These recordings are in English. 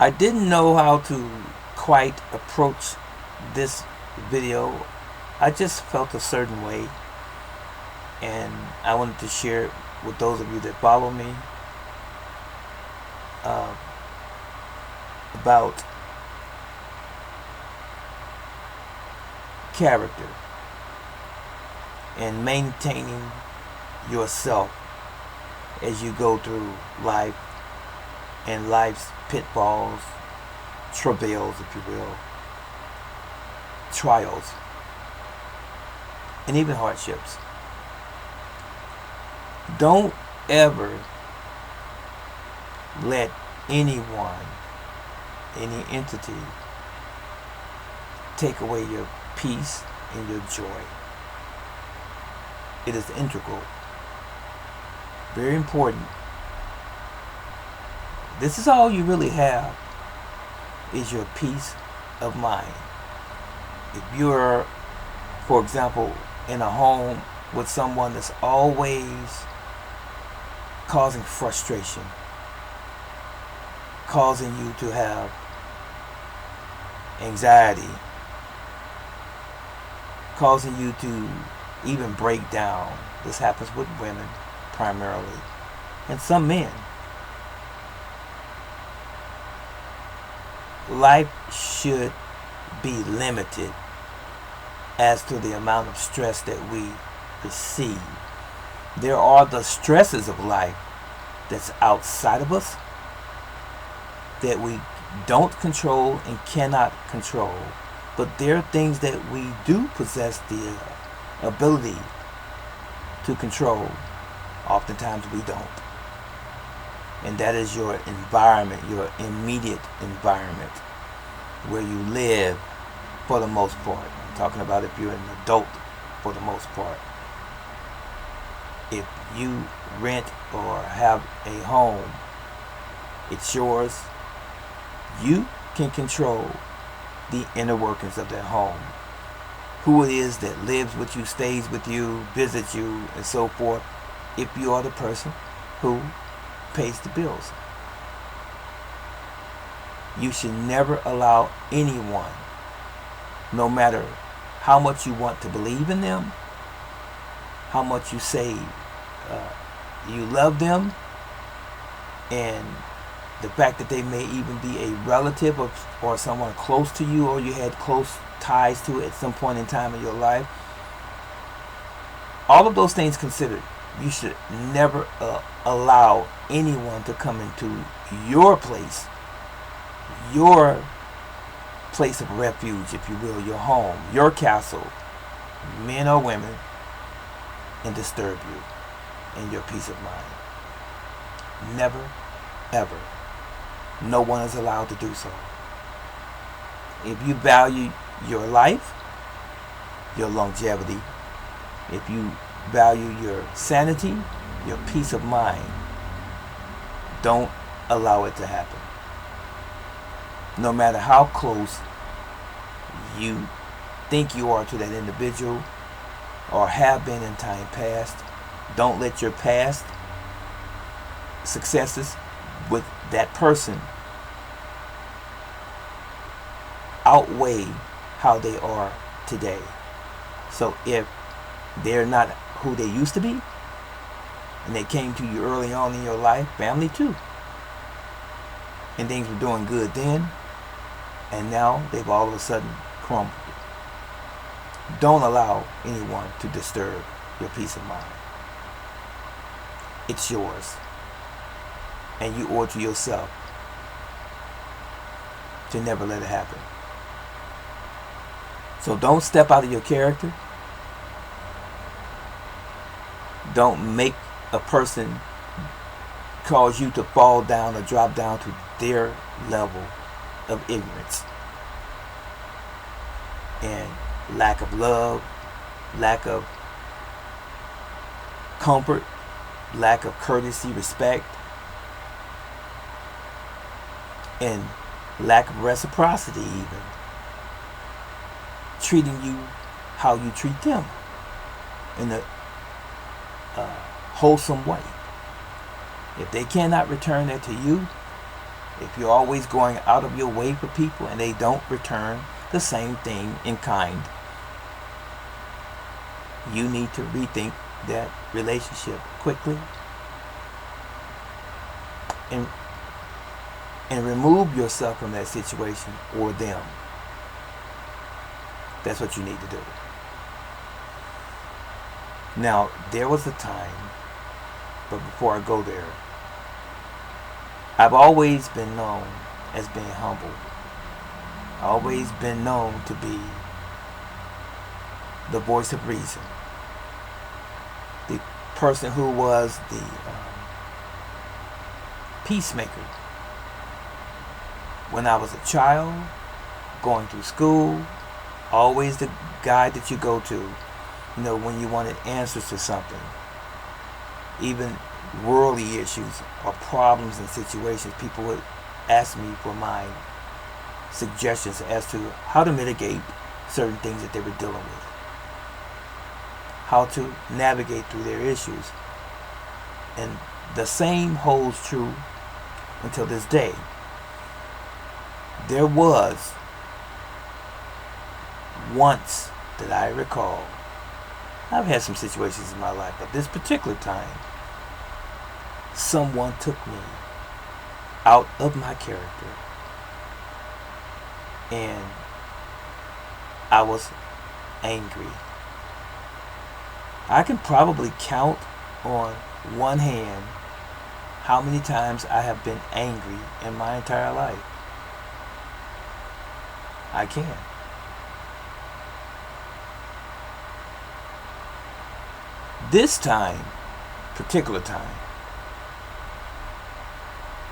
I didn't know how to quite approach this video. I just felt a certain way, and I wanted to share it with those of you that follow me uh, about character and maintaining yourself as you go through life and life's pitfalls, travails, if you will, trials, and even hardships. Don't ever let anyone, any entity, take away your peace and your joy. It is integral, very important. This is all you really have, is your peace of mind. If you're, for example, in a home with someone that's always causing frustration, causing you to have anxiety, causing you to even break down. This happens with women primarily, and some men. Life should be limited as to the amount of stress that we receive. There are the stresses of life that's outside of us that we don't control and cannot control. But there are things that we do possess the ability to control. Oftentimes we don't. And that is your environment, your immediate environment, where you live for the most part. I'm talking about if you're an adult for the most part. If you rent or have a home, it's yours. You can control the inner workings of that home. Who it is that lives with you, stays with you, visits you, and so forth, if you are the person who pays the bills. You should never allow anyone, no matter how much you want to believe in them, how much you say you love them, and the fact that they may even be a relative or someone close to you, or you had close ties to at some point in time in your life. All of those things considered, you should never allow anyone to come into your place of refuge, if you will, your home, your castle, men or women, and disturb you and your peace of mind. Never, ever. No one is allowed to do so. If you value your life, your longevity, if you value your sanity, your peace of mind, don't allow it to happen. No matter how close you think you are to that individual or have been in time past, don't let your past successes with that person outweigh how they are today. So if they're not who they used to be, and they came to you early on in your life, family too, and things were doing good then, and now they've all of a sudden crumbled. Don't allow anyone to disturb your peace of mind. It's yours, and you owe it to yourself to never let it happen. So don't step out of your character. Don't make a person cause you to fall down or drop down to their level of ignorance and lack of love, lack of comfort, lack of courtesy, respect, and lack of reciprocity, even treating you how you treat them in a wholesome way. If they cannot return that to you, If you're always going out of your way for people and they don't return the same thing in kind, you need to rethink that relationship quickly and remove yourself from that situation or them. That's what you need to do. Now, there was a time, but before I go there, I've always been known as being humble. Always been known to be the voice of reason. The person who was the peacemaker. When I was a child, going through school, always the guy that you go to, when you wanted answers to something. Even worldly issues or problems and situations, people would ask me for my suggestions as to how to mitigate certain things that they were dealing with, how to navigate through their issues. And the same holds true until this day. There was once that I recall, I've had some situations in my life, but this particular time, someone took me out of my character, and I was angry. I can probably count on one hand how many times I have been angry in my entire life. I can. This time, particular time,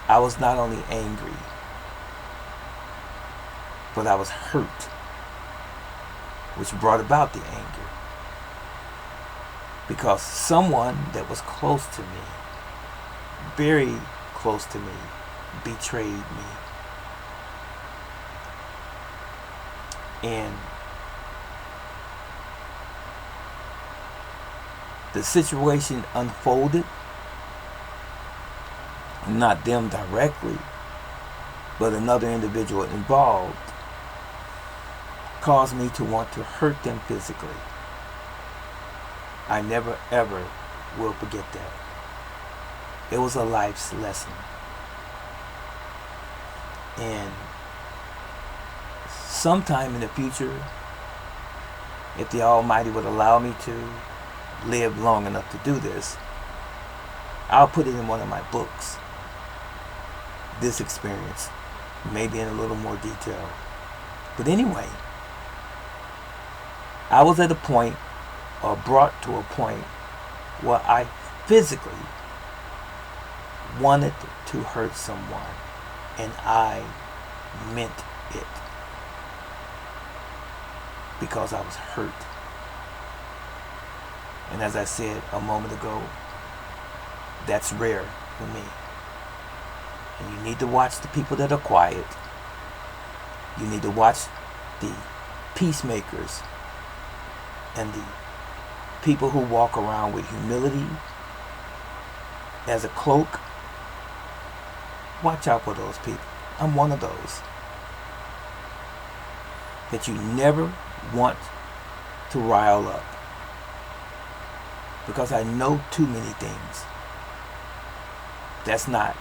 I was not only angry, but I was hurt, which brought about the anger. Because someone that was close to me, very close to me, betrayed me. And the situation unfolded, not them directly, but another individual involved, caused me to want to hurt them physically. I never ever will forget that. It was a life's lesson. And sometime in the future, if the Almighty would allow me to live long enough to do this, I'll put it in one of my books. This experience, maybe in a little more detail. But anyway, I was at a point, or brought to a point, where I physically wanted to hurt someone, and I meant it, because I was hurt. And as I said a moment ago, that's rare for me. And you need to watch the people that are quiet. You need to watch the peacemakers and the people who walk around with humility as a cloak. Watch out for those people. I'm one of those that you never want to rile up, because I know too many things. That's not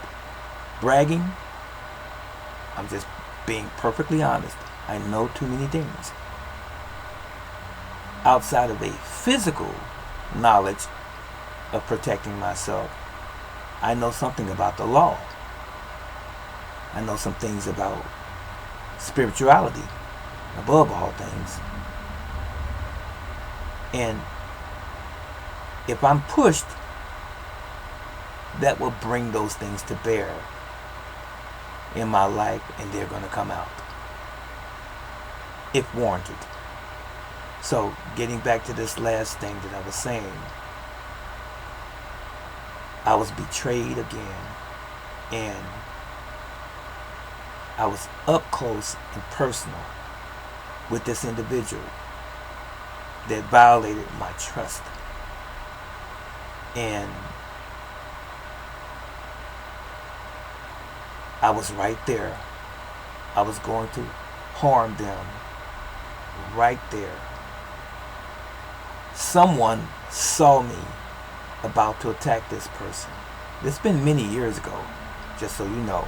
bragging. I'm just being perfectly honest. I know too many things. Outside of a physical knowledge of protecting myself, I know something about the law. I know some things about spirituality, above all things. And if I'm pushed, that will bring those things to bear in my life, and they're going to come out if warranted. So, getting back to this last thing that I was saying, I was betrayed again, and I was up close and personal with this individual that violated my trust. And I was right there. I was going to harm them right there. Someone saw me about to attack this person. It's been many years ago, just so you know.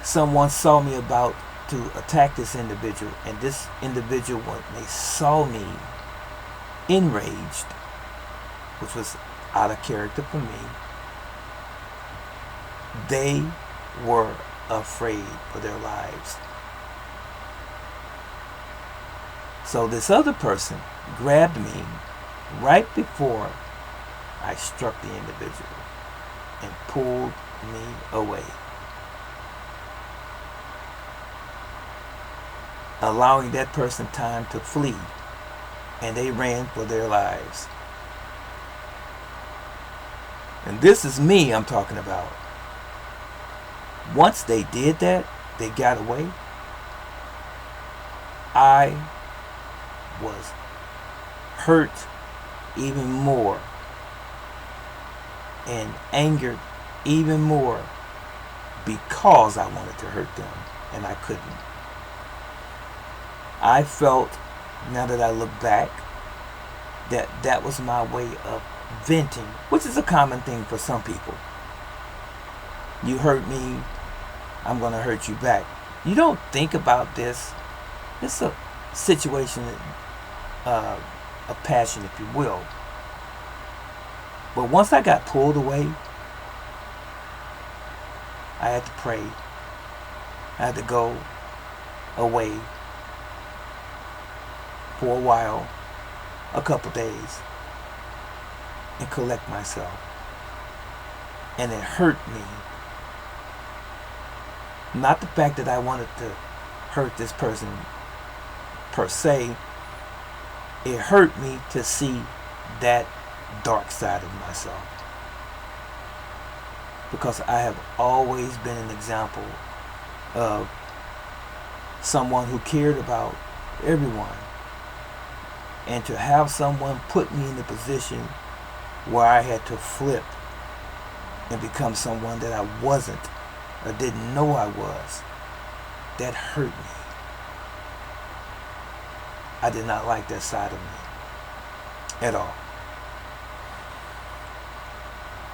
Someone saw me about to attack this individual, and this individual, when they saw me enraged, which was out of character for me, they were afraid for their lives. So this other person grabbed me right before I struck the individual and pulled me away, allowing that person time to flee, and they ran for their lives. And this is me I'm talking about. Once they did that, they got away, I was hurt even more and angered even more because I wanted to hurt them and I couldn't. I felt, now that I look back, that that was my way of venting, which is a common thing for some people. You hurt me, I'm going to hurt you back. You don't think about this. It's a situation of passion, if you will. But once I got pulled away, I had to pray. I had to go away for a while, a couple days, and collect myself. And it hurt me. Not the fact that I wanted to hurt this person per se. It hurt me to see that dark side of myself. Because I have always been an example of someone who cared about everyone. And to have someone put me in a position where I had to flip and become someone that I wasn't or didn't know I was, that hurt me. I did not like that side of me at all.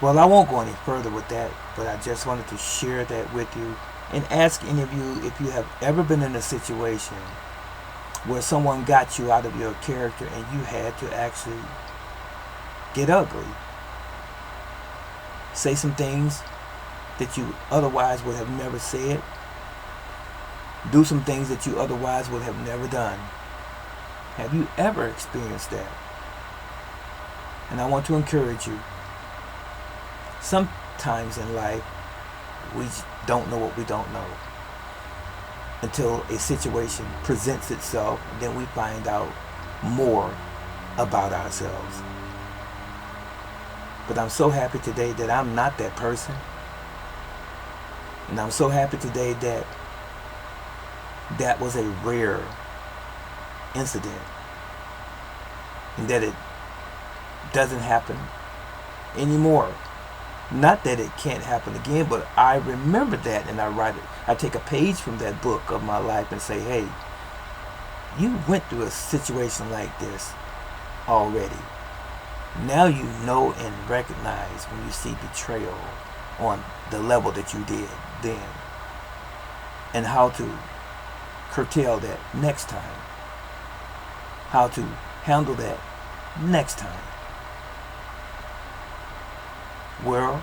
Well, I won't go any further with that, but I just wanted to share that with you and ask any of you if you have ever been in a situation where someone got you out of your character and you had to actually get ugly. Say some things that you otherwise would have never said. Do some things that you otherwise would have never done. Have you ever experienced that? And I want to encourage you. Sometimes in life, we don't know what we don't know until a situation presents itself, and then we find out more about ourselves. But I'm so happy today that I'm not that person. And I'm so happy today that that was a rare incident, and that it doesn't happen anymore. Not that it can't happen again, but I remember that and I write it. I take a page from that book of my life and say, hey, you went through a situation like this already. Now you know and recognize when you see betrayal on the level that you did then, and how to curtail that next time, how to handle that next time. Well,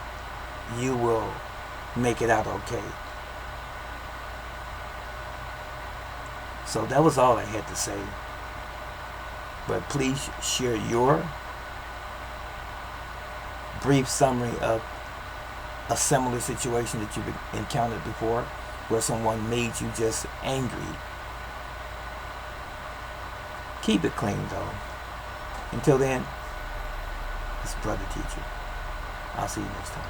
you will make it out okay. So that was all I had to say. But please share your brief summary of a similar situation that you've encountered before, where someone made you just angry. Keep it clean though. Until then, it's Brother Teacher. I'll see you next time.